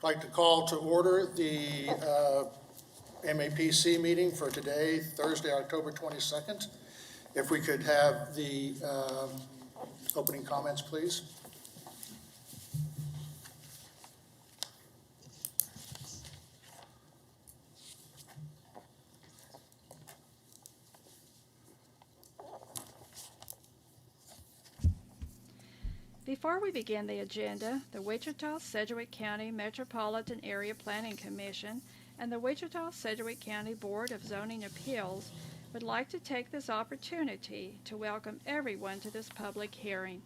I'd like to call to order the MAPC meeting for today, Thursday, October 22nd. If we could have the opening comments, please. Before we begin the agenda, the Wichita-Sedgwick County Metropolitan Area Planning Commission and the Wichita-Sedgwick County Board of Zoning Appeals would like to take this opportunity to welcome everyone to this public hearing.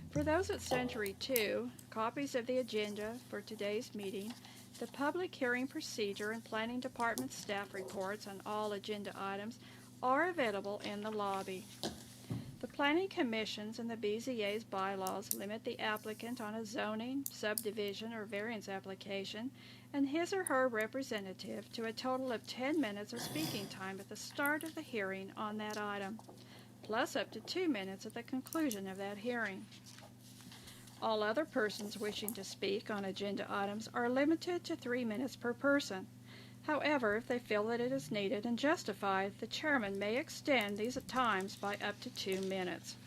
For those at Century 2, copies of the agenda for today's meeting, the public hearing procedure and Planning Department staff reports on all agenda items are available in the lobby. The Planning Commission's and the BZA's bylaws limit the applicant on a zoning, subdivision, or variance application and his or her representative to a total of 10 minutes of speaking time at the start of the hearing on that item, plus up to 2 minutes at the conclusion of that hearing. All other persons wishing to speak on agenda items are limited to 3 minutes per person. However, if they feel that it is needed and justified, the chairman may extend these times by up to 2 minutes.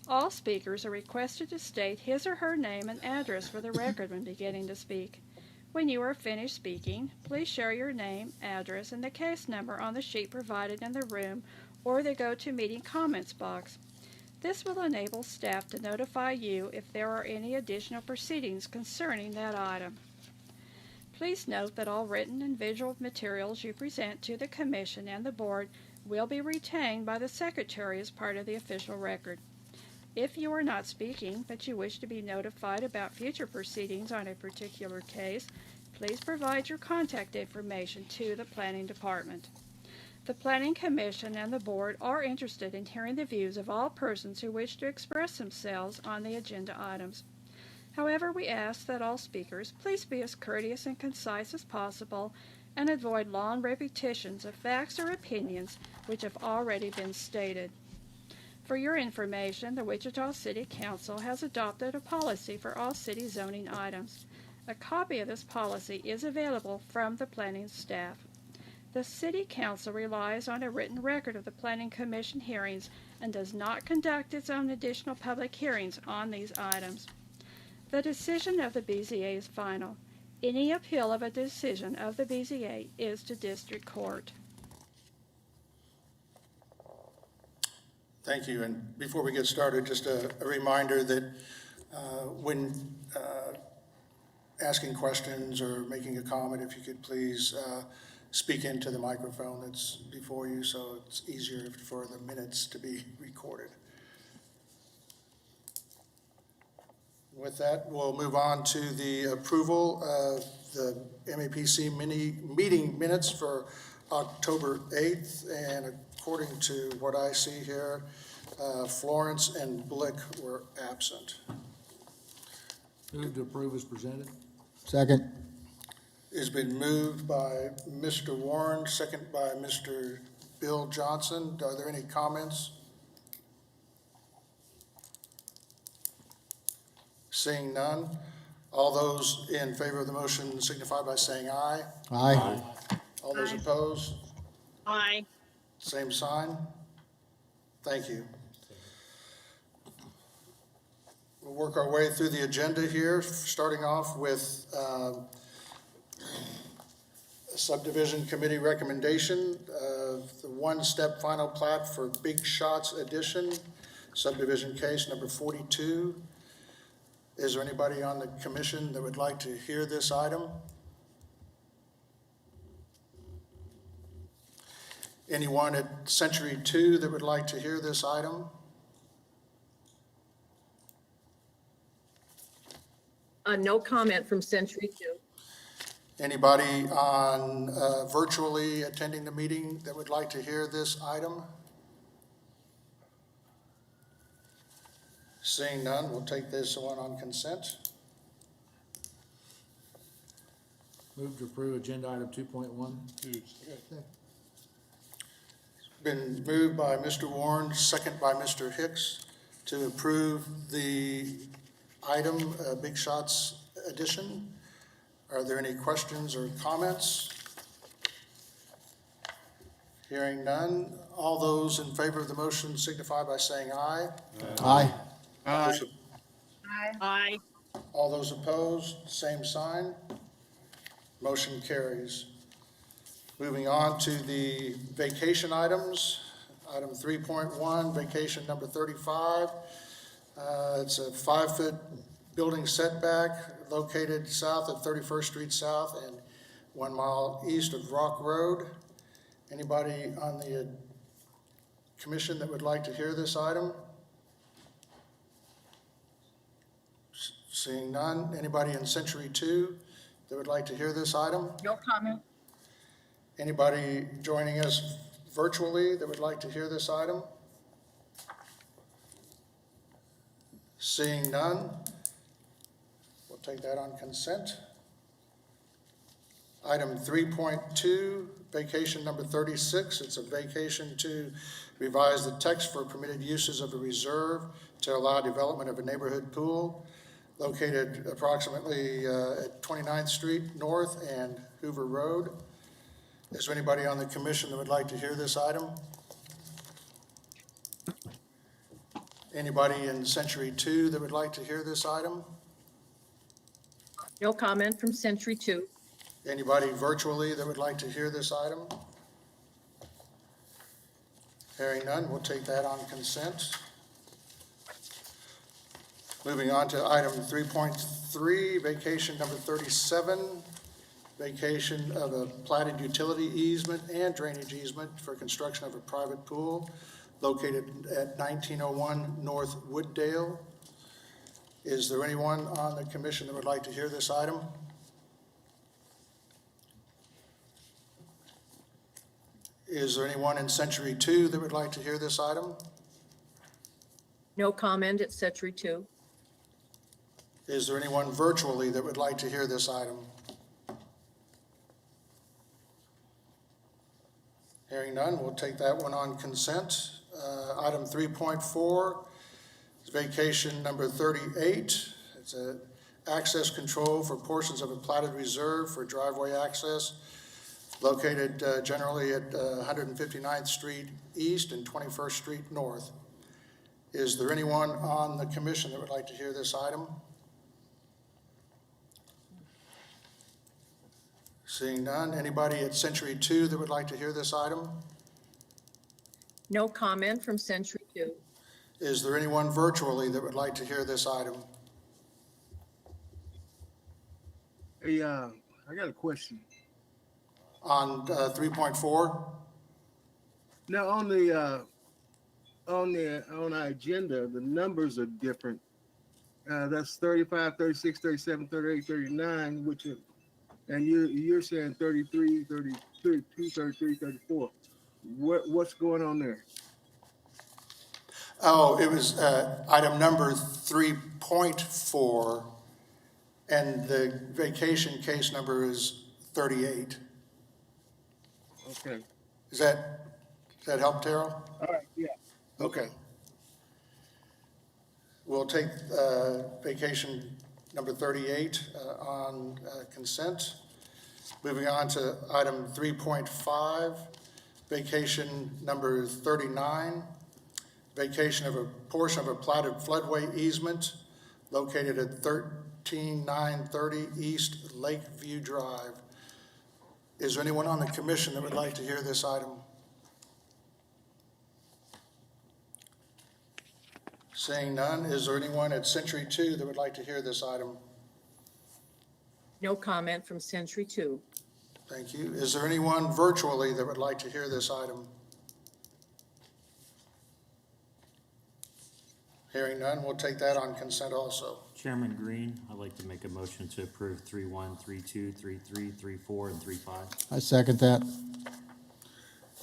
All speakers are requested to state his or her name and address for the record when beginning to speak. When you are finished speaking, please share your name, address, and the case number on the sheet provided in the room or the GoToMeeting comments box. This will enable staff to notify you if there are any additional proceedings concerning that item. Please note that all written and visual materials you present to the Commission and the Board will be retained by the Secretary as part of the official record. If you are not speaking, but you wish to be notified about future proceedings on a particular case, please provide your contact information to the Planning Department. The Planning Commission and the Board are interested in hearing the views of all persons who wish to express themselves on the agenda items. However, we ask that all speakers please be as courteous and concise as possible and avoid long repetitions of facts or opinions which have already been stated. For your information, the Wichita City Council has adopted a policy for all city zoning items. A copy of this policy is available from the planning staff. The City Council relies on a written record of the Planning Commission hearings and does not conduct its own additional public hearings on these items. The decision of the BZA is final. Any appeal of a decision of the BZA is to district court. Thank you. And before we get started, just a reminder that when asking questions or making a comment, if you could please speak into the microphone that's before you so it's easier for the minutes to be recorded. With that, we'll move on to the approval of the MAPC meeting minutes for October 8th. And according to what I see here, Florence and Blick were absent. Move to approve as presented. Second. It's been moved by Mr. Warren, second by Mr. Bill Johnson. Are there any comments? Seeing none, all those in favor of the motion signify by saying aye. Aye. All those Aye. opposed, Aye. same sign. Thank you. We'll work our way through the agenda here, starting off with a subdivision committee recommendation of the one-step final plat for Big Shots Edition, subdivision case number 42. Is there anybody on the commission that would like to hear this item? Anyone at Century 2 that would like to hear this item? No comment from Century 2. Anybody on virtually attending the meeting that would like to hear this item? Seeing none, we'll take this one on consent. Move to approve agenda item 2.1. Been moved by Mr. Warren, second by Mr. Hicks, to approve the item, Big Shots Edition. Are there any questions or comments? Hearing none, all those in favor of the motion signify by saying aye. Aye. All those- Aye. All those opposed, same sign. Motion carries. Moving on to the vacation items. Item 3.1, vacation number 35. It's a 5-foot building setback located south of 31st Street South and 1 mile east of Rock Road. Anybody on the commission that would like to hear this item? Seeing none. Anybody in Century 2 that would like to hear this item? No comment. Anybody joining us virtually that would like to hear this item? Seeing none, we'll take that on consent. Item 3.2, vacation number 36. It's a vacation to revise the text for permitted uses of a reserve to allow development of a neighborhood pool located approximately at 29th Street North and Hoover Road. Is there anybody on the commission that would like to hear this item? Anybody in Century 2 that would like to hear this item? No comment from Century 2. Anybody virtually that would like to hear this item? Hearing none, we'll take that on consent. Moving on to item 3.3, vacation number 37, vacation of a platted utility easement and drainage easement for construction of a private pool located at 1901 North Wooddale. Is there anyone on the commission that would like to hear this item? Is there anyone in Century 2 that would like to hear this item? No comment at Century 2. Is there anyone virtually that would like to hear this item? Hearing none, we'll take that one on consent. Item 3.4 is vacation number 38. It's a access control for portions of a platted reserve for driveway access located generally at 159th Street East and 21st Street North. Is there anyone on the commission that would like to hear this item? Seeing none, anybody at Century 2 that would like to hear this item? No comment from Century 2. Is there anyone virtually that would like to hear this item? Hey, I got a question. On 3.4? Now, on our agenda, the numbers are different. That's 35, 36, 37, 38, 39, which is, and you're saying 33, 32, 33, 34. What's going on there? Oh, it was item number 3.4, and the vacation case number is 38. Okay. Does that help, Terrell? All right. Yeah. Okay. We'll take vacation number 38 on consent. Moving on to item 3.5, vacation number 39, vacation of a portion of a platted floodway easement located at 13930 East Lakeview Drive. Is there anyone on the commission that would like to hear this item? Seeing none, is there anyone at Century 2 that would like to hear this item? No comment from Century 2. Thank you. Is there anyone virtually that would like to hear this item? Hearing none, we'll take that on consent also. Chairman Green, I'd like to make a motion to approve 3.1, 3.2, 3.3, 3.4, and 3.5. I second that.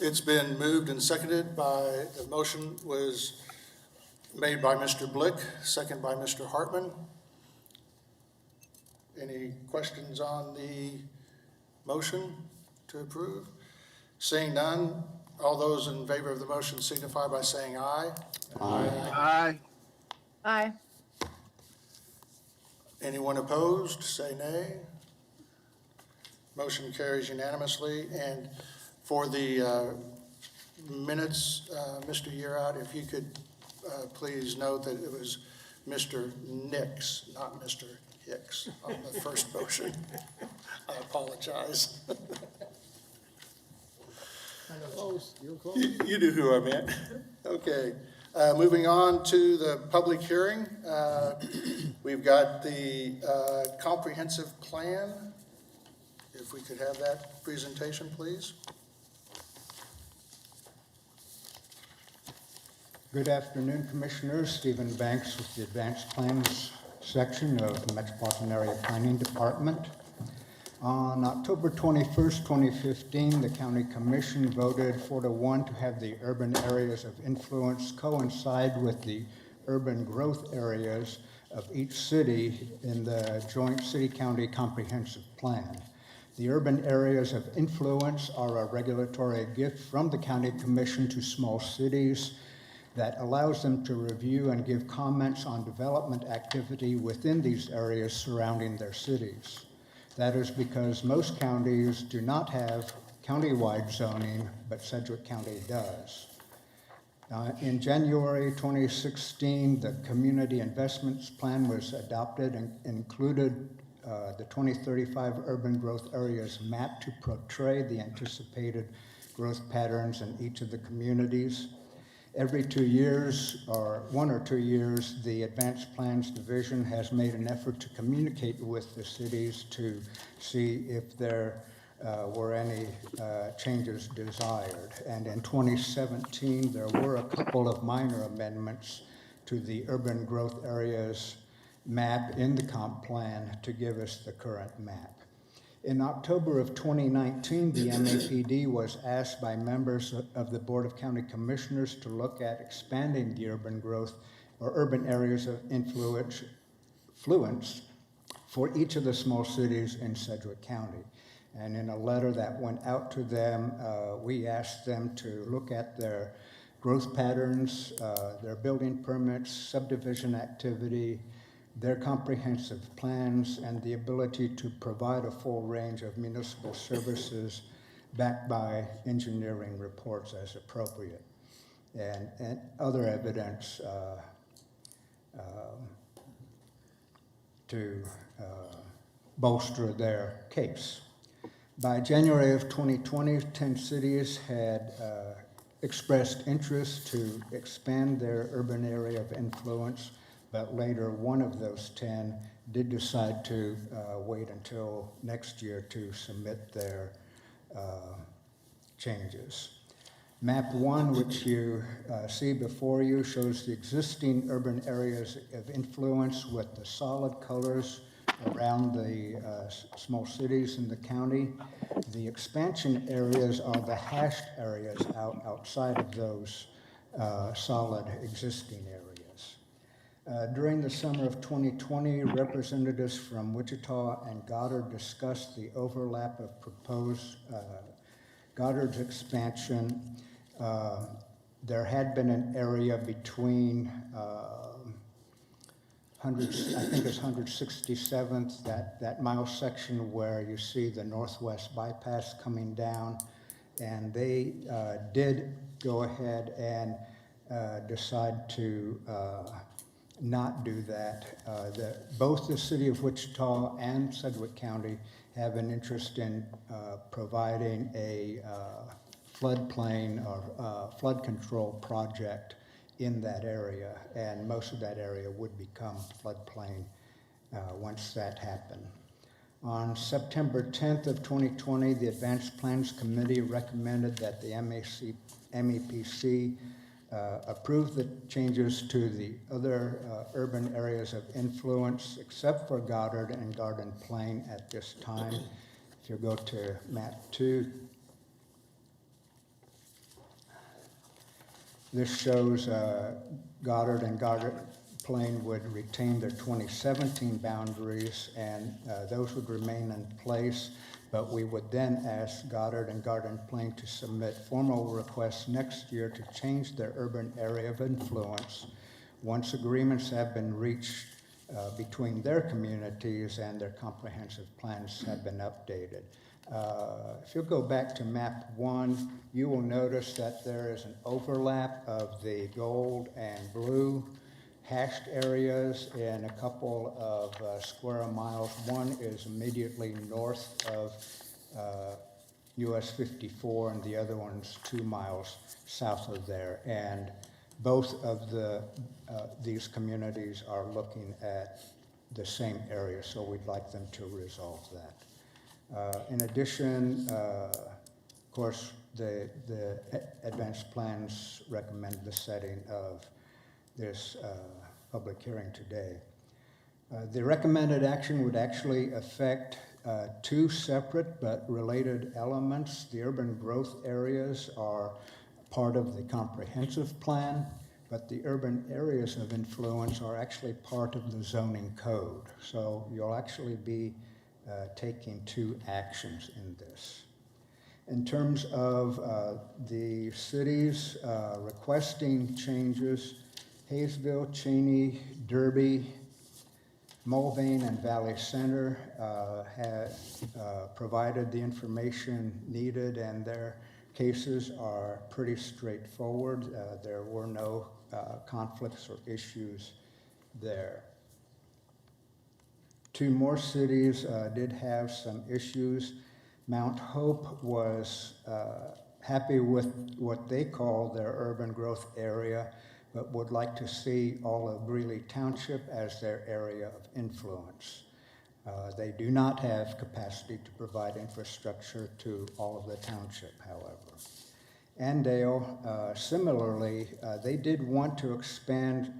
It's been moved and seconded by, the motion was made by Mr. Blick, second by Mr. Hartman. Any questions on the motion to approve? Seeing none, all those in favor of the motion signify by saying aye. Aye. Aye. Anyone opposed, say nay. Motion carries unanimously. And for the minutes, Mr. Yearout, if you could please note that it was Mr. Nix, not Mr. Hicks, on the first motion. I apologize. Close, you're close. You knew who I meant. Okay. Moving on to the public hearing. We've got the comprehensive plan. If we could have that presentation, please. Good afternoon, Commissioners. Stephen Banks with the Advanced Plans section of the Metropolitan Area Planning Department. On October 21st, 2015, the County Commission voted 4-1 to have the urban areas of influence coincide with the urban growth areas of each city in the joint city-county comprehensive plan. The urban areas of influence are a regulatory gift from the County Commission to small cities that allows them to review and give comments on development activity within these areas surrounding their cities. That is because most counties do not have countywide zoning, but Sedgwick County does. In January 2016, the Community Investments Plan was adopted and included the 2035 Urban Growth Areas map to portray the anticipated growth patterns in each of the communities. Every 2 years, or 1 or 2 years, the Advanced Plans Division has made an effort to communicate with the cities to see if there were any changes desired. And in 2017, there were a couple of minor amendments to the urban growth areas map in the comp plan to give us the current map. In October of 2019, the MAPD was asked by members of the Board of County Commissioners to look at expanding the urban growth or urban areas of influence for each of the small cities in Sedgwick County. And in a letter that went out to them, we asked them to look at their growth patterns, their building permits, subdivision activity, their comprehensive plans, and the ability to provide a full range of municipal services backed by engineering reports as appropriate, and other evidence to bolster their case. By January of 2020, 10 cities had expressed interest to expand their urban area of influence, but later one of those 10 did decide to wait until next year to submit their changes. Map 1, which you see before you, shows the existing urban areas of influence with the solid colors around the small cities in the county. The expansion areas are the hashed areas outside of those solid existing areas. During the summer of 2020, representatives from Wichita and Goddard discussed the overlap of proposed Goddard's expansion. There had been an area between I think it's 167th, that mile section where you see the northwest bypass coming down, and they did go ahead and decide to not do that. Both the city of Wichita and Sedgwick County have an interest in providing a floodplain or flood control project in that area, and most of that area would become floodplain once that happened. On September 10th of 2020, the Advanced Plans Committee recommended that the MAPC approve the changes to the other urban areas of influence except for Goddard and Garden Plain at this time. If you go to map 2, this shows Goddard and Garden Plain would retain their 2017 boundaries, and those would remain in place, but we would then ask Goddard and Garden Plain to submit formal requests next year to change their urban area of influence. Once agreements have been reached between their communities, and their comprehensive plans have been updated. If you'll go back to map 1, you will notice that there is an overlap of the gold and blue hashed areas in a couple of square miles. One is immediately north of US 54, and the other one's 2 miles south of there. And both of these communities are looking at the same area, so we'd like them to resolve that. In addition, of course, the advanced plans recommend the setting of this public hearing today. The recommended action would actually affect 2 separate but related elements. The urban growth areas are part of the comprehensive plan, but the urban areas of influence are actually part of the zoning code. So you'll actually be taking 2 actions in this. In terms of the cities requesting changes, Hayesville, Cheney, Derby, Mulvane, and Valley Center had provided the information needed, and their cases are pretty straightforward. There were no conflicts or issues there. 2 more cities did have some issues. Mount Hope was happy with what they call their urban growth area, but would like to see all of Greeley Township as their area of influence. They do not have capacity to provide infrastructure to all of the township, however. Andale, similarly, they did want to expand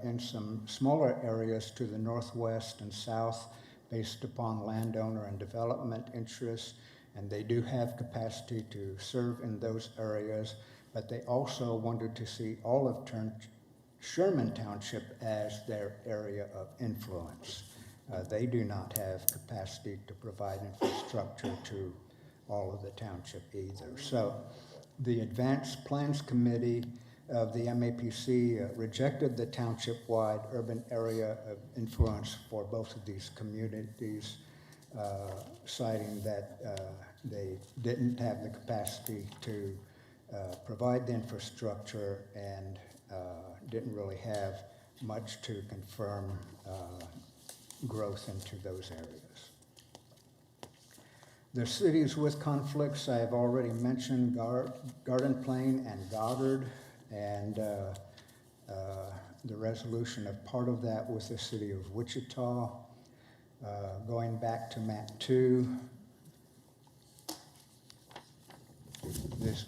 in some smaller areas to the northwest and south based upon landowner and development interests, and they do have capacity to serve in those areas, but they also wanted to see all of Sherman Township as their area of influence. They do not have capacity to provide infrastructure to all of the township either. So the Advanced Plans Committee of the MAPC rejected the township-wide urban area of influence for both of these communities, citing that they didn't have the capacity to provide the infrastructure and didn't really have much to confirm growth into those areas. The cities with conflicts I have already mentioned, Garden Plain and Goddard, and the resolution of part of that with the city of Wichita. Going back to map 2,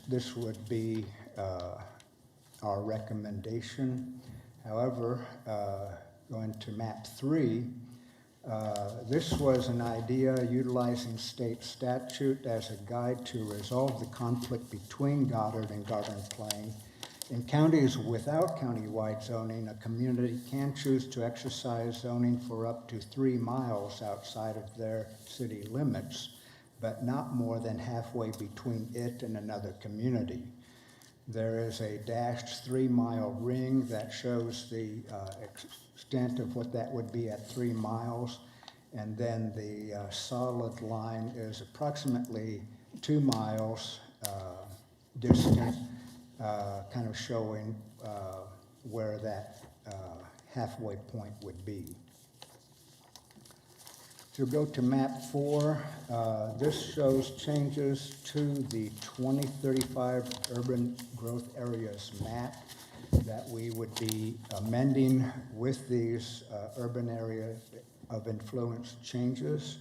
this would be our recommendation. However, going to map 3, this was an idea utilizing state statute as a guide to resolve the conflict between Goddard and Garden Plain. In counties without countywide zoning, a community can choose to exercise zoning for up to 3 miles outside of their city limits, but not more than halfway between it and another community. There is a dashed 3-mile ring that shows the extent of what that would be at 3 miles. And then the solid line is approximately 2 miles distant, kind of showing where that halfway point would be. If you go to map 4, this shows changes to the 2035 urban growth areas map that we would be amending with these urban area of influence changes.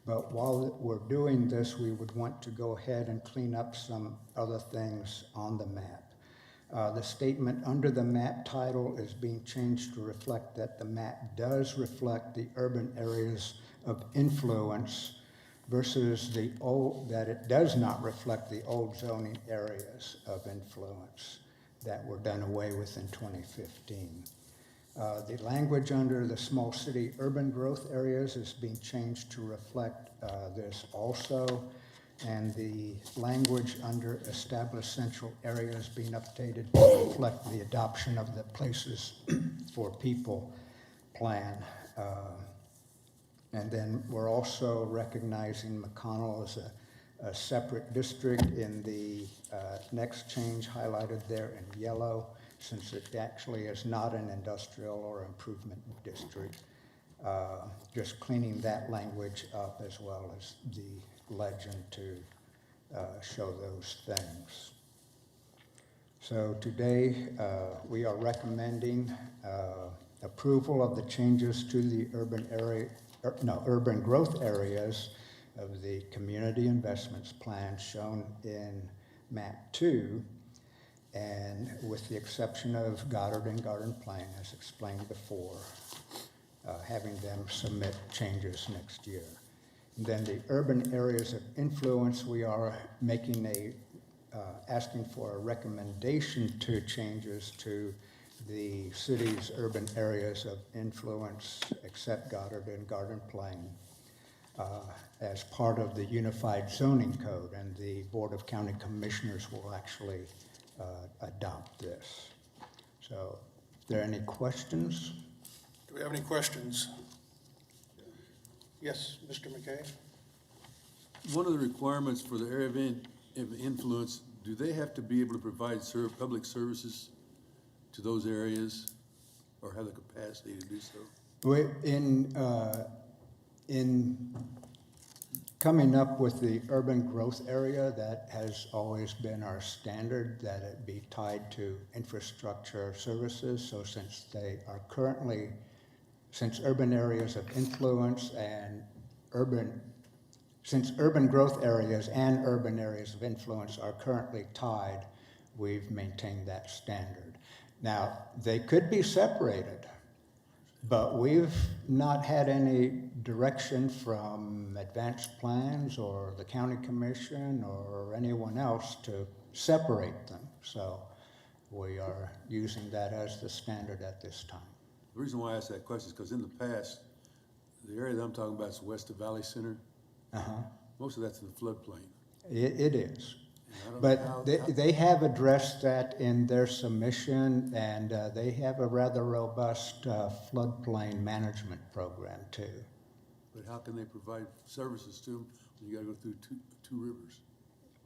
But while we're doing this, we would want to go ahead and clean up some other things on the map. The statement under the map title is being changed to reflect that the map does reflect the urban areas of influence versus the old, that it does not reflect the old zoning areas of influence that were done away with in 2015. The language under the small city urban growth areas is being changed to reflect this also, and the language under established central areas being updated to reflect the adoption of the Places for People plan. And then we're also recognizing McConnell as a separate district in the next change highlighted there in yellow, since it actually is not an industrial or improvement district. Just cleaning that language up as well as the legend to show those things. So today, we are recommending approval of the changes to the urban growth areas of the community investments plan shown in map 2, and with the exception of Goddard and Garden Plain, as explained before, having them submit changes next year. And then the urban areas of influence, we are making asking for a recommendation to changes to the city's urban areas of influence, except Goddard and Garden Plain, as part of the unified zoning code, and the Board of County Commissioners will actually adopt this. So, are there any questions? Do we have any questions? Yes, Mr. McKay? One of the requirements for the area of influence, do they have to be able to provide public services to those areas, or have the capacity to do so? In coming up with the urban growth area, that has always been our standard, that it be tied to infrastructure services. So since urban areas of influence and since urban growth areas and urban areas of influence are currently tied, we've maintained that standard. Now, they could be separated, but we've not had any direction from advanced plans or the county commission or anyone else to separate them. So we are using that as the standard at this time. The reason why I ask that question is because in the past, the area that I'm talking about is west of Valley Center. Most of that's in the floodplain. It is. And I don't know how- But they have addressed that in their submission, and they have a rather robust floodplain management program too. But how can they provide services to them when you gotta go through two rivers?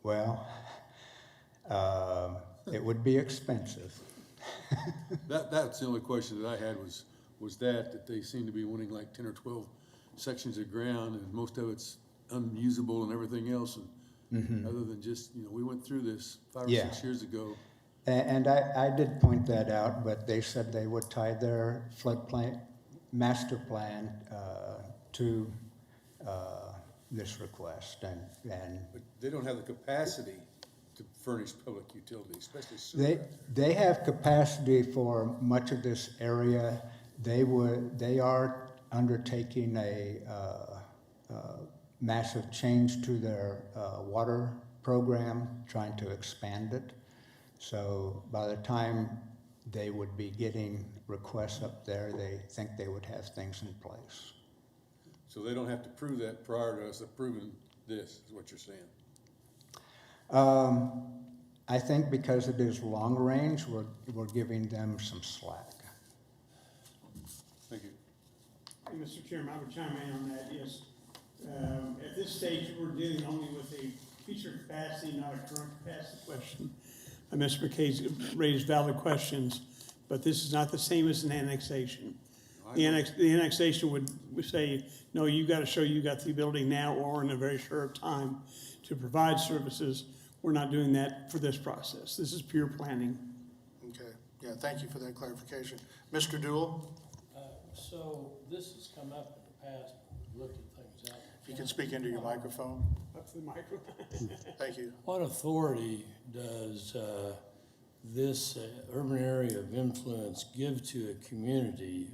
Well, it would be expensive. That's the only question that I had was that they seem to be wanting like 10 or 12 sections of ground, and most of it's unusable and everything else, and other than just, we went through this 5 or Yeah. 6 years ago. And I did point that out, but they said they would tie their floodplain master plan to this request, and But they don't have the capacity to furnish public utility, especially sewer. they have capacity for much of this area. They are undertaking a massive change to their water program, trying to expand it. So by the time they would be getting requests up there, they think they would have things in place. So they don't have to prove that prior to us approving this, is what you're saying? I think because it is long range, we're giving them some slack. Thank you. Hey, Mr. Chairman, I would chime in on that, yes. At this stage, we're dealing only with a future capacity, not a current capacity question. Mr. McKay's raised valid questions, but this is not the same as an annexation. The annexation would say, no, you gotta show you got the ability now or in a very short time to provide services. We're not doing that for this process. This is pure planning. Okay, yeah, thank you for that clarification. Mr. Dool, So this has come up in the past, we've looked at things out. if you can speak into your microphone. Up to the microphone. Thank you. What authority does this urban area of influence give to a community?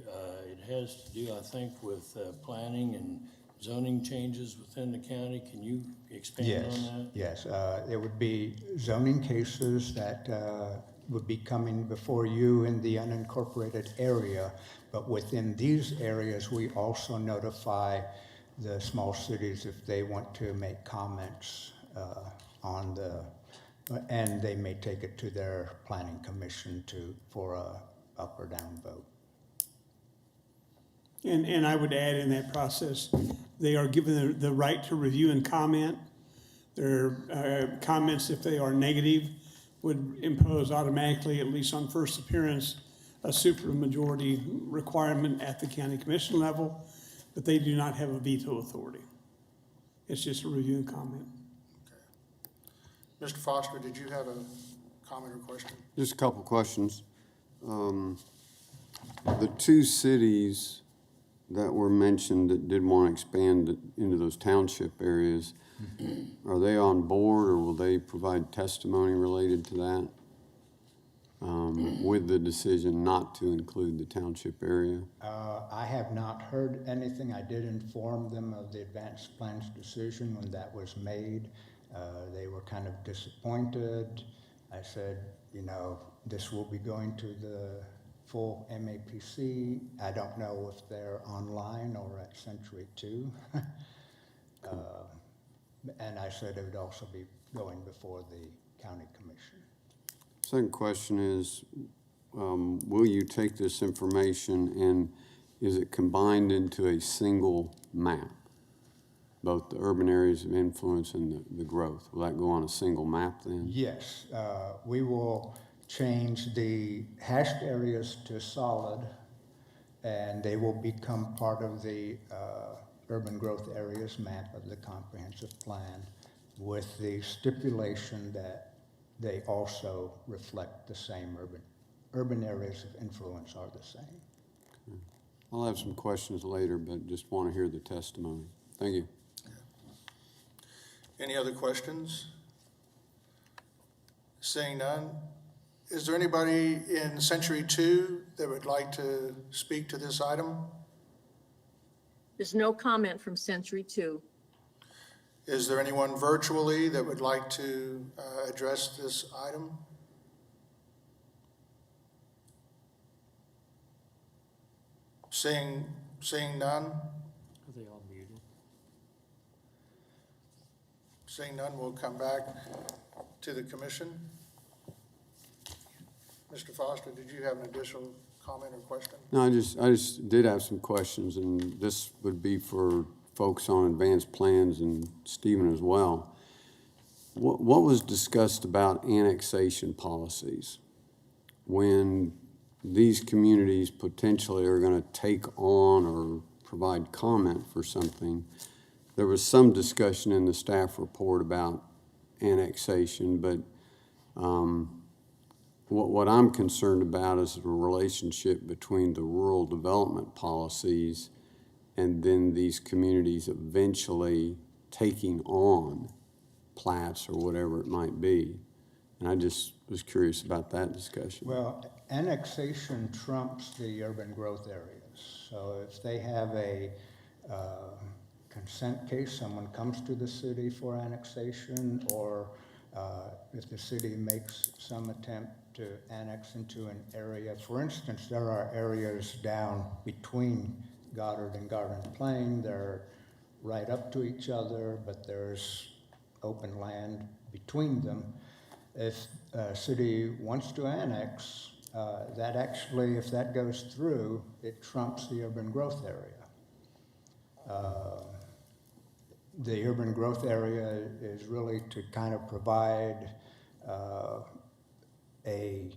It has to do, I think, with planning and zoning changes within the county. Can you expand on that? Yes, it would be zoning cases that would be coming before you in the unincorporated area. But within these areas, we also notify the small cities if they want to make comments on and they may take it to their planning commission for a up or down vote. And I would add in that process, they are given the right to review and comment. Their comments, if they are negative, would impose automatically, at least on first appearance, a supermajority requirement at the county commission level, but they do not have a veto authority. It's just a review and comment. Mr. Foster, did you have a comment or question? Just a couple questions. The two cities that were mentioned that did want to expand it into those township areas, are they on board, or will they provide testimony related to that with the decision not to include the township area? I have not heard anything. I did inform them of the advanced plans decision when that was made. They were kind of disappointed. I said, you know, this will be going to the full MAPC. I don't know if they're online or at Century 2. And I said it would also be going before the county commission. Second question is, will you take this information and is it combined into a single map? Both the urban areas of influence and the growth. Will that go on a single map then? Yes, we will change the hashed areas to solid, and they will become part of the urban growth areas map of the comprehensive plan, with the stipulation that they also reflect the same urban areas of influence are the same. I'll have some questions later, but just want to hear the testimony. Thank you. Any other questions? Seeing none, is there anybody in Century 2 that would like to speak to this item? There's no comment from Century 2. Is there anyone virtually that would like to address this item? Seeing none? Are they all muted? Seeing none, we'll come back to the commission. Mr. Foster, did you have an additional comment or question? No, I just did have some questions, and this would be for folks on advanced plans and Stephen as well. What was discussed about annexation policies when these communities potentially are going to take on or provide comment for something? There was some discussion in the staff report about annexation, but what I'm concerned about is the relationship between the rural development policies and then these communities eventually taking on plats or whatever it might be. And I just was curious about that discussion. Well, annexation trumps the urban growth areas. So if they have a consent case, someone comes to the city for annexation, or if the city makes some attempt to annex into an area. For instance, there are areas down between Goddard and Garden Plain. They're right up to each other, but there's open land between them. If a city wants to annex, that actually, if that goes through, it trumps the urban growth area. The urban growth area is really to kind of provide a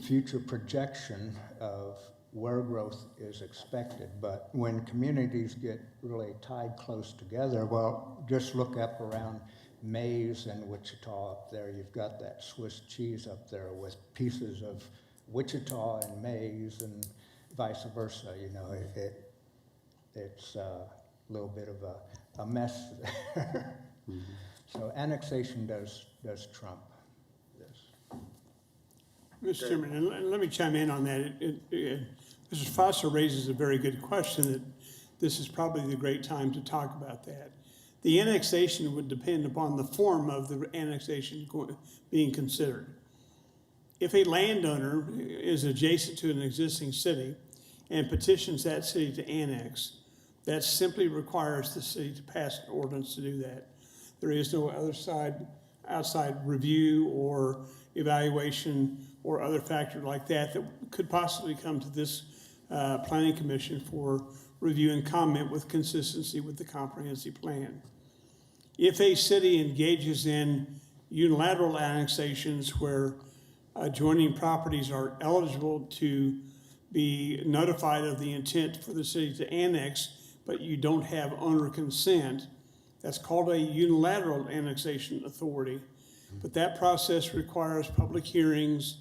future projection of where growth is expected. But when communities get really tied close together, well, just look up around Mays and Wichita up there. You've got that Swiss cheese up there with pieces of Wichita and Mays and vice versa. You know, it's a little bit of a mess there. Mm-hmm. So annexation does trump this. Mr. Chairman, and let me chime in on that. Mr. Foster raises a very good question, that this is probably the great time to talk about that. The annexation would depend upon the form of the annexation being considered. If a landowner is adjacent to an existing city and petitions that city to annex, that simply requires the city to pass an ordinance to do that. There is no outside review or evaluation or other factor like that that could possibly come to this Planning Commission for review and comment with consistency with the comprehensive plan. If a city engages in unilateral annexations where adjoining properties are eligible to be notified of the intent for the city to annex, but you don't have owner consent, that's called a unilateral annexation authority. But that process requires public hearings,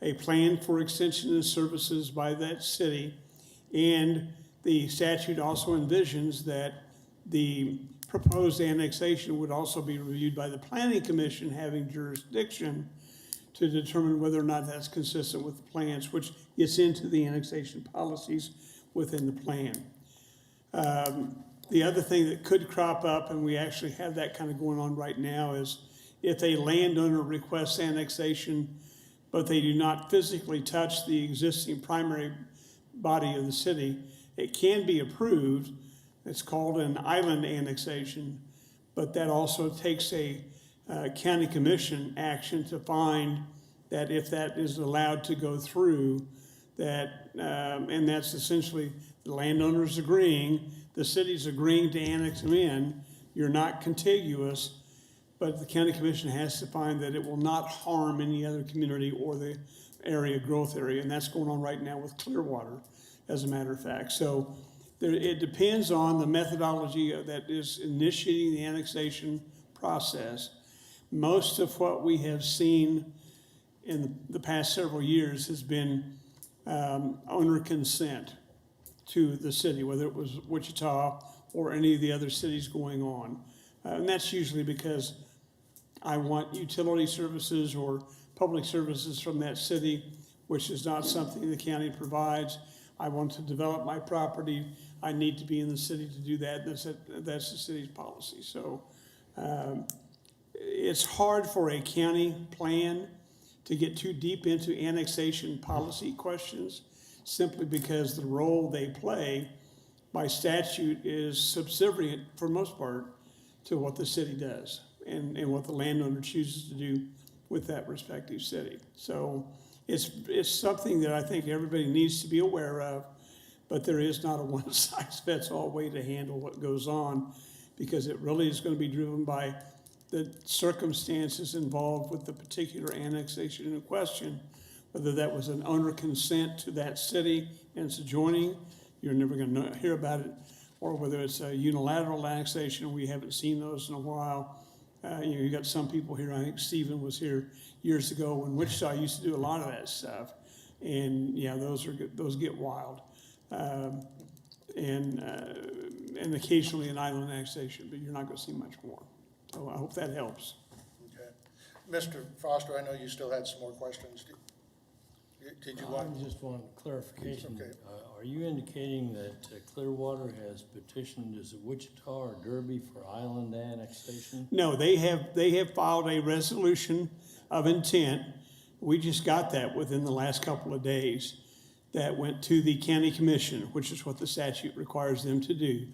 a plan for extension of services by that city, and the statute also envisions that the proposed annexation would also be reviewed by the Planning Commission having jurisdiction to determine whether or not that's consistent with the plans, which gets into the annexation policies within the plan. The other thing that could crop up, and we actually have that kind of going on right now, is if a landowner requests annexation, but they do not physically touch the existing primary body of the city, it can be approved. It's called an island annexation, but that also takes a county commission action to find that if that is allowed to go through, that, and that's essentially the landowners agreeing, the city's agreeing to annex them in, you're not contiguous, but the county commission has to find that it will not harm any other community or the growth area, and that's going on right now with Clearwater, as a matter of fact. So it depends on the methodology that is initiating the annexation process. Most of what we have seen in the past several years has been owner consent to the city, whether it was Wichita or any of the other cities going on. And that's usually because I want utility services or public services from that city, which is not something the county provides. I want to develop my property. I need to be in the city to do that. That's the city's policy. So it's hard for a county plan to get too deep into annexation policy questions, simply because the role they play by statute is subservient, for the most part, to what the city does and what the landowner chooses to do with that respective city. So it's something that I think everybody needs to be aware of, but there is not a one-size-fits-all way to handle what goes on, because it really is going to be driven by the circumstances involved with the particular annexation in question, whether that was an owner consent to that city and it's adjoining, you're never going to hear about it, or whether it's a unilateral annexation, we haven't seen those in a while. You got some people here, I think Stephen was here years ago when Wichita used to do a lot of that stuff. And yeah, those get wild. And occasionally an island annexation, but you're not going to see much more. So I hope that helps. Okay. Mr. Foster, I know you still had some more questions. Did you want? I just want clarification. Okay. Are you indicating that Clearwater has petitioned, is it Wichita or Derby for island annexation? No, they have filed a resolution of intent. We just got that within the last couple of days. That went to the county commission, which is what the statute requires them to do.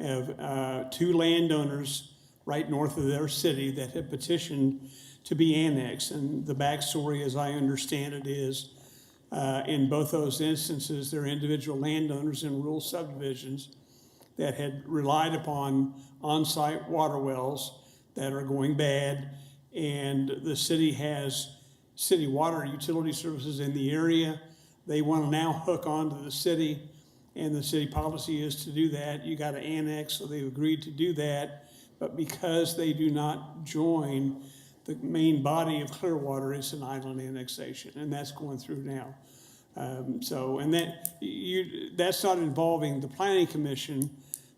Of two landowners right north of their city that have petitioned to be annexed. And the backstory, as I understand it, is in both those instances, they're individual landowners in rural subdivisions that had relied upon on-site water wells that are going bad, and the city has city water utility services in the area. They want to now hook onto the city, and the city policy is to do that. You got to annex, so they've agreed to do that. But because they do not join the main body of Clearwater, it's an island annexation, and that's going through now. That's not involving the Planning Commission.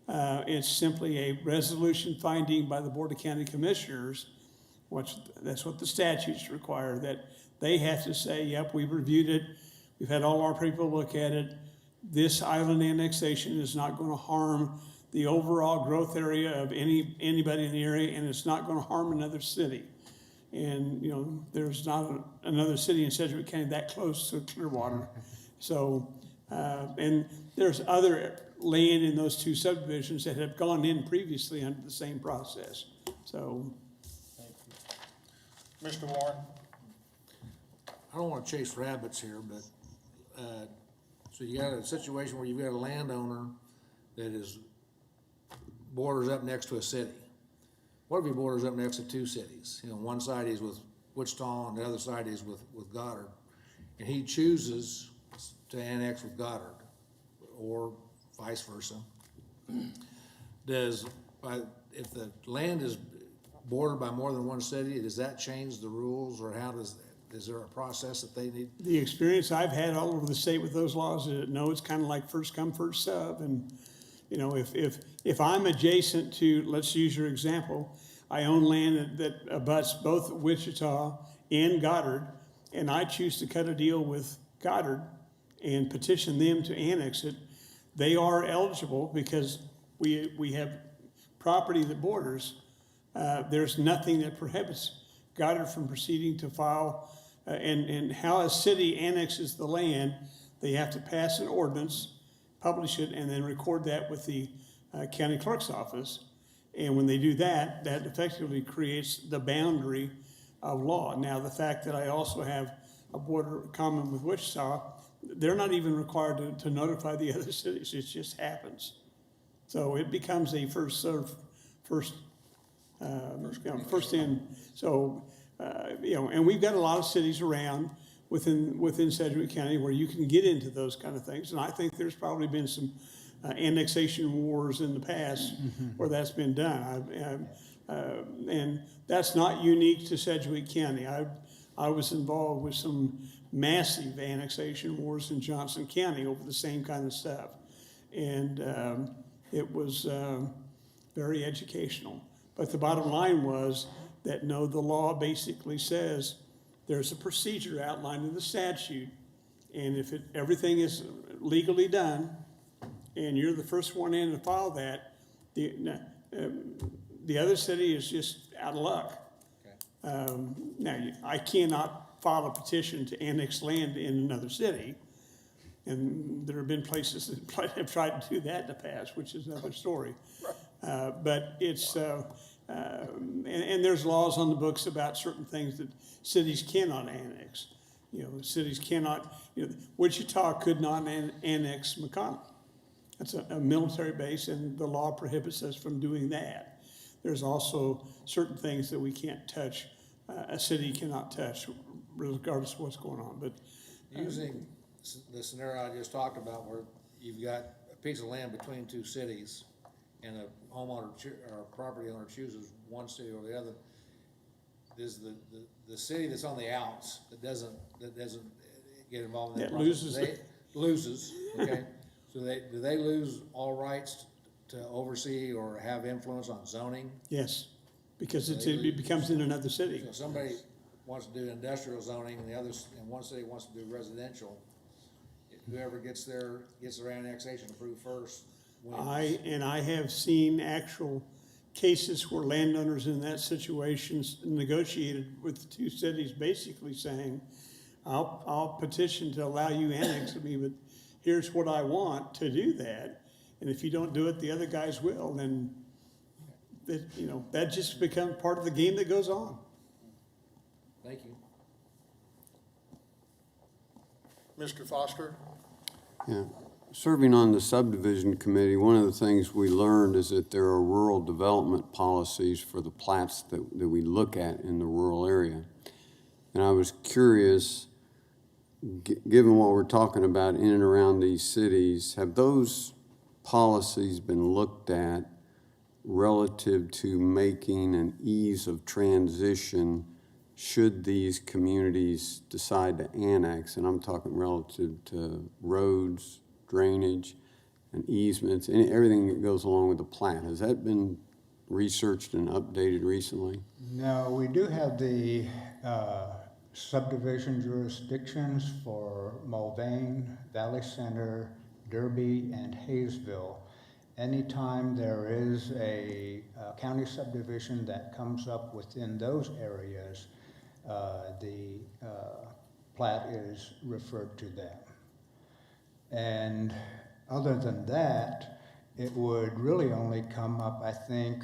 It's simply a resolution finding by the Board of County Commissioners. That's what the statutes require, that they have to say, yep, we've reviewed it. We've had all our people look at it. This island annexation is not going to harm the overall growth area of anybody in the area, and it's not going to harm another city. And, there's not another city in Sedgwick County that close to Clearwater. So, and there's other land in those two subdivisions that have gone in previously under the same process. So. Mr. Warren? I don't want to chase rabbits here, but So you got a situation where you've got a landowner that is, borders up next to a city. What if he borders up next to two cities? You know, one side is with Wichita and the other side is with Goddard. And he chooses to annex with Goddard, or vice versa. If the land is bordered by more than one city, does that change the rules, or is there a process that they need? The experience I've had all over the state with those laws is, no, it's kind of like first come, first serve. And, you know, if I'm adjacent to, let's use your example, I own land that abuts both Wichita and Goddard, and I choose to cut a deal with Goddard and petition them to annex it, they are eligible because we have property that borders. There's nothing that prohibits Goddard from proceeding to file, and how a city annexes the land, they have to pass an ordinance, publish it, and then record that with the county clerk's office. And when they do that, that effectively creates the boundary of law. Now, the fact that I also have a border common with Wichita, they're not even required to notify the other cities. It just happens. So it becomes a first in. So, and we've got a lot of cities around within Sedgwick County where you can get into those kind of things. And I think there's probably been some annexation wars in the past where that's been done. And that's not unique to Sedgwick County. I was involved with some massive annexation wars in Johnson County over the same kind of stuff. And it was very educational. But the bottom line was that, no, the law basically says there's a procedure outlined in the statute, and if everything is legally done, and you're the first one in to file that, the other city is just out of luck. Now, I cannot file a petition to annex land in another city, and there have been places that have tried to do that in the past, which is another story. But it's, and there's laws on the books about certain things that cities cannot annex. You know, cities cannot, Wichita could not annex McConnell. That's a military base, and the law prohibits us from doing that. There's also certain things that we can't touch, a city cannot touch, regardless of what's going on. But Using the scenario I just talked about, where you've got a piece of land between two cities, and a homeowner or a property owner chooses one city or the other, is the city that's on the outs that doesn't get involved in that process, loses. Okay, so do they lose all rights to oversee or have influence on zoning? yes, because it becomes in another city. So somebody wants to do industrial zoning, and one city wants to do residential. Whoever gets their annexation approved first wins. I have seen actual cases where landowners in that situation negotiated with the two cities, basically saying, I'll petition to allow you annex me, but here's what I want to do that. And if you don't do it, the other guys will. Then that just becomes part of the game that goes on. Thank you. Mr. Foster? Yeah. Serving on the subdivision committee, one of the things we learned is that there are rural development policies for the plats that we look at in the rural area. And I was curious, given what we're talking about in and around these cities, have those policies been looked at relative to making an ease of transition should these communities decide to annex? And I'm talking relative to roads, drainage, and easements, and everything that goes along with the plat. Has that been researched and updated recently? No, we do have the subdivision jurisdictions for Mulvane, Valley Center, Derby, and Hayesville. Anytime there is a county subdivision that comes up within those areas, the plat is referred to them. And other than that, it would really only come up, I think,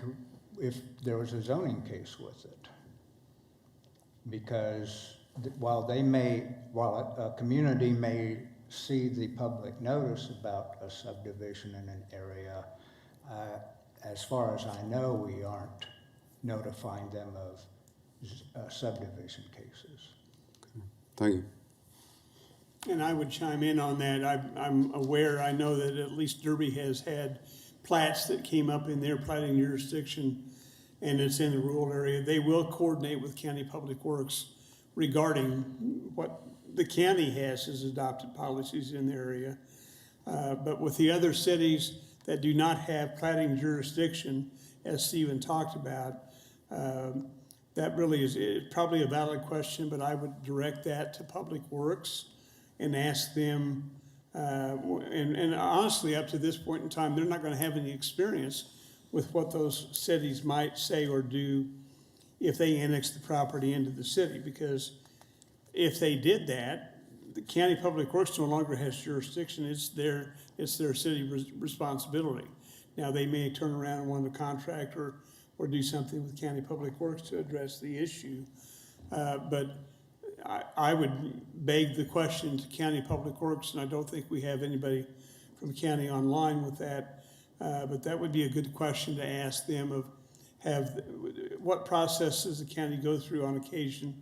if there was a zoning case with it. Because while a community may see the public notice about a subdivision in an area, as far as I know, we aren't notifying them of subdivision cases. Thank you. And I would chime in on that. I'm aware, I know that at least Derby has had plats that came up in their plating jurisdiction, and it's in the rural area. They will coordinate with County Public Works regarding what the county has as adopted policies in the area. But with the other cities that do not have plating jurisdiction, as Stephen talked about, that really is probably a valid question, but I would direct that to Public Works and ask them, and honestly, up to this point in time, they're not gonna have any experience with what those cities might say or do if they annex the property into the city, because if they did that, the County Public Works no longer has jurisdiction, it's their city responsibility. Now, they may turn around and want to contract or do something with County Public Works to address the issue. But I would beg the question to County Public Works, and I don't think we have anybody from county online with that. But that would be a good question to ask them of what process does the county go through on occasion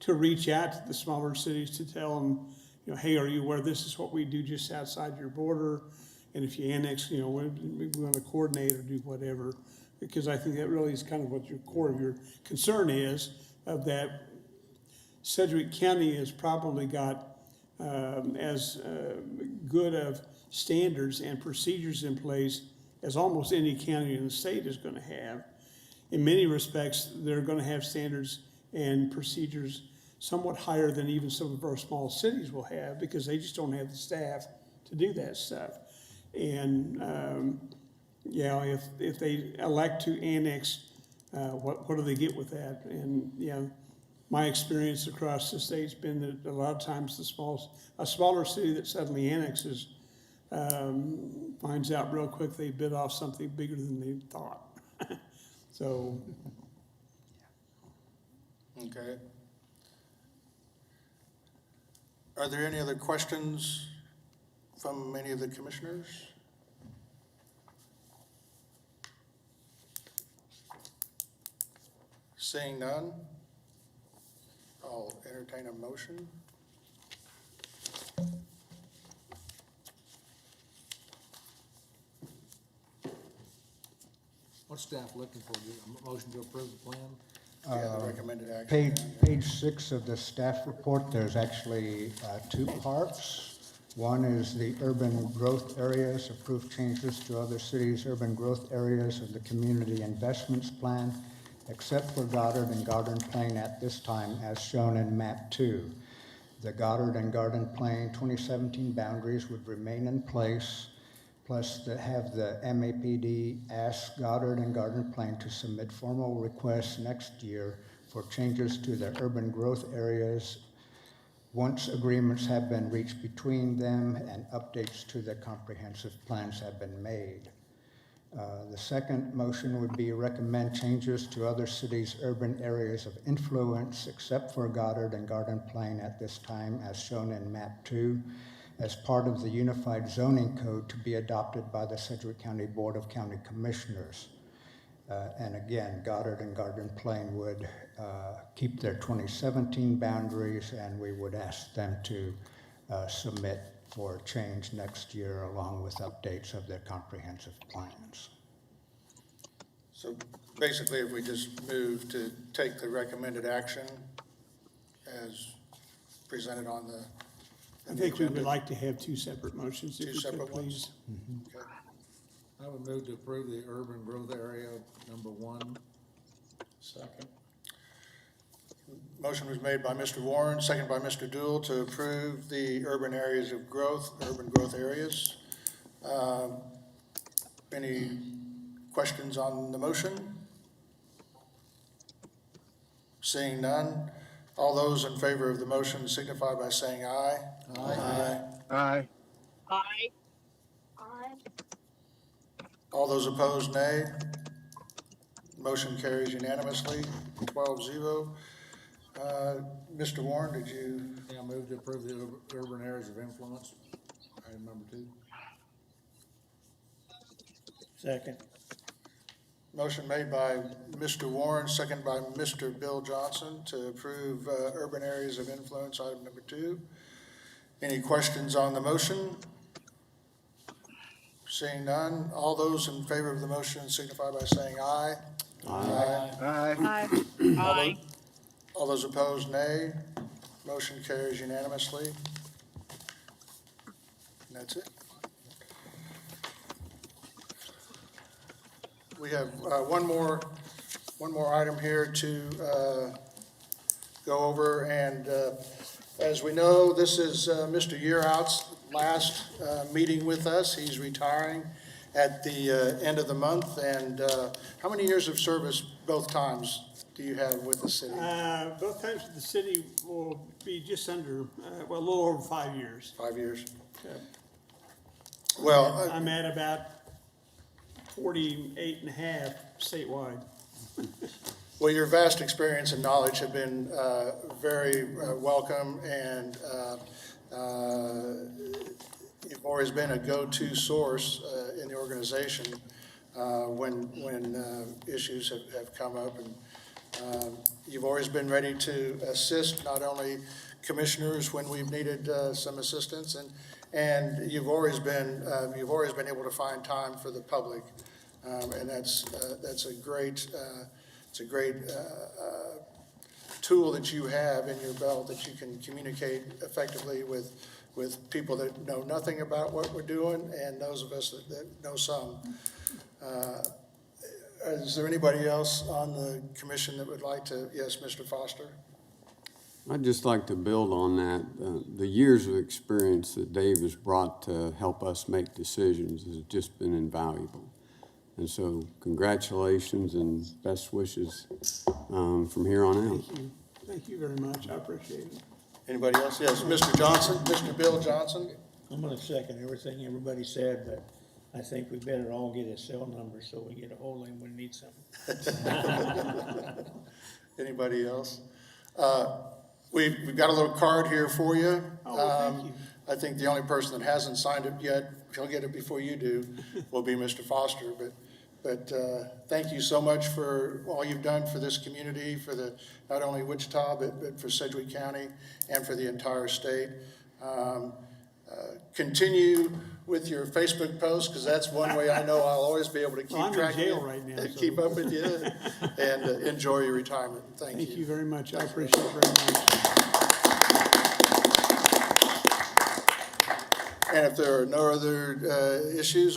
to reach out to the smaller cities to tell them, hey, are you aware this is what we do just outside your border? And if you annex, we want to coordinate or do whatever. Because I think that really is kind of what your core of your concern is, of that Sedgwick County has probably got as good of standards and procedures in place as almost any county in the state is going to have. In many respects, they're going to have standards and procedures somewhat higher than even some of our small cities will have, because they just don't have the staff to do that stuff. And if they elect to annex, what do they get with that? And my experience across the state's been that a lot of times a smaller city that suddenly annexes finds out real quick they bit off something bigger than they thought. So. Okay. Are there any other questions from any of the commissioners? Seeing none, I'll entertain a motion. What's staff looking for? A motion to approve the plan? Yeah, the recommended action. Page 6 of the staff report, there's actually 2 parts. One is the urban growth areas, approved changes to other cities' urban growth areas of the community investments plan, except for Goddard and Garden Plain at this time, as shown in map 2. The Goddard and Garden Plain 2017 boundaries would remain in place, plus to have the MAPD ask Goddard and Garden Plain to submit formal requests next year for changes to the urban growth areas once agreements have been reached between them and updates to the comprehensive plans have been made. The second motion would be recommend changes to other cities' urban areas of influence except for Goddard and Garden Plain at this time, as shown in map 2, as part of the Unified Zoning Code to be adopted by the Sedgwick County Board of County Commissioners. And again, Goddard and Garden Plain would keep their 2017 boundaries, and we would ask them to submit for change next year along with updates of their comprehensive plans. So basically, if we just move to take the recommended action as presented on the I think we would like to have 2 separate motions, if Two you could, separate please. ones? Okay. I would move to approve the urban growth area number 1. Second. Motion was made by Mr. Warren, second by Mr. Dool, to approve the urban areas of growth, urban growth areas. Any questions on the motion? Seeing none, all those in favor of the motion signify by saying aye. Aye. Aye. Aye. All those opposed, nay. Motion carries unanimously, 12-0. Mr. Warren, did you, Yeah, I move to approve the urban areas of influence, item number 2. Second. motion made by Mr. Warren, second by Mr. Bill Johnson to approve urban areas of influence, item number 2. Any questions on the motion? Seeing none, all those in favor of the motion signify by saying aye. Aye. Aye. Aye. All those opposed, nay. Motion carries unanimously. And that's it. We have one more item here to go over, and as we know, this is Mr. Yearout's last meeting with us. He's retiring at the end of the month, and how many years of service both times do you have with the city? Both times the city will be just under, well, a little over 5 years. 5 years? Yeah. Well, I'm at about 48 and a half statewide. well, your vast experience and knowledge have been very welcome, and you've always been a go-to source in the organization when issues have come up, and you've always been ready to assist not only commissioners when we've needed some assistance, and you've always been able to find time for the public, and that's a great tool that you have in your belt, that you can communicate effectively with people that know nothing about what we're doing and those of us that know some. Is there anybody else on the commission that would like to? Yes, Mr. Foster? I'd just like to build on that. The years of experience that Dave has brought to help us make decisions has just been invaluable. And so congratulations and best wishes from here on out. Thank you. Thank you very much. I appreciate it. Anybody else? Yes, Mr. Johnson, Mr. Bill Johnson? I'm gonna second everything everybody said, but I think we better all get his cell number so we get a hold of him when we need something. Anybody else? We've got a little card here for you. Oh, well, thank you. I think the only person that hasn't signed it yet, he'll get it before you do, will be Mr. Foster. But thank you so much for all you've done for this community, for not only Wichita, but for Sedgwick County and for the entire state. Continue with your Facebook posts, because that's one way I know I'll always be able to keep Well, I'm in track of jail you, right now, and so- keep up with you, and enjoy your retirement. Thank Thank you. you very much. I appreciate it very much. And if there are no other issues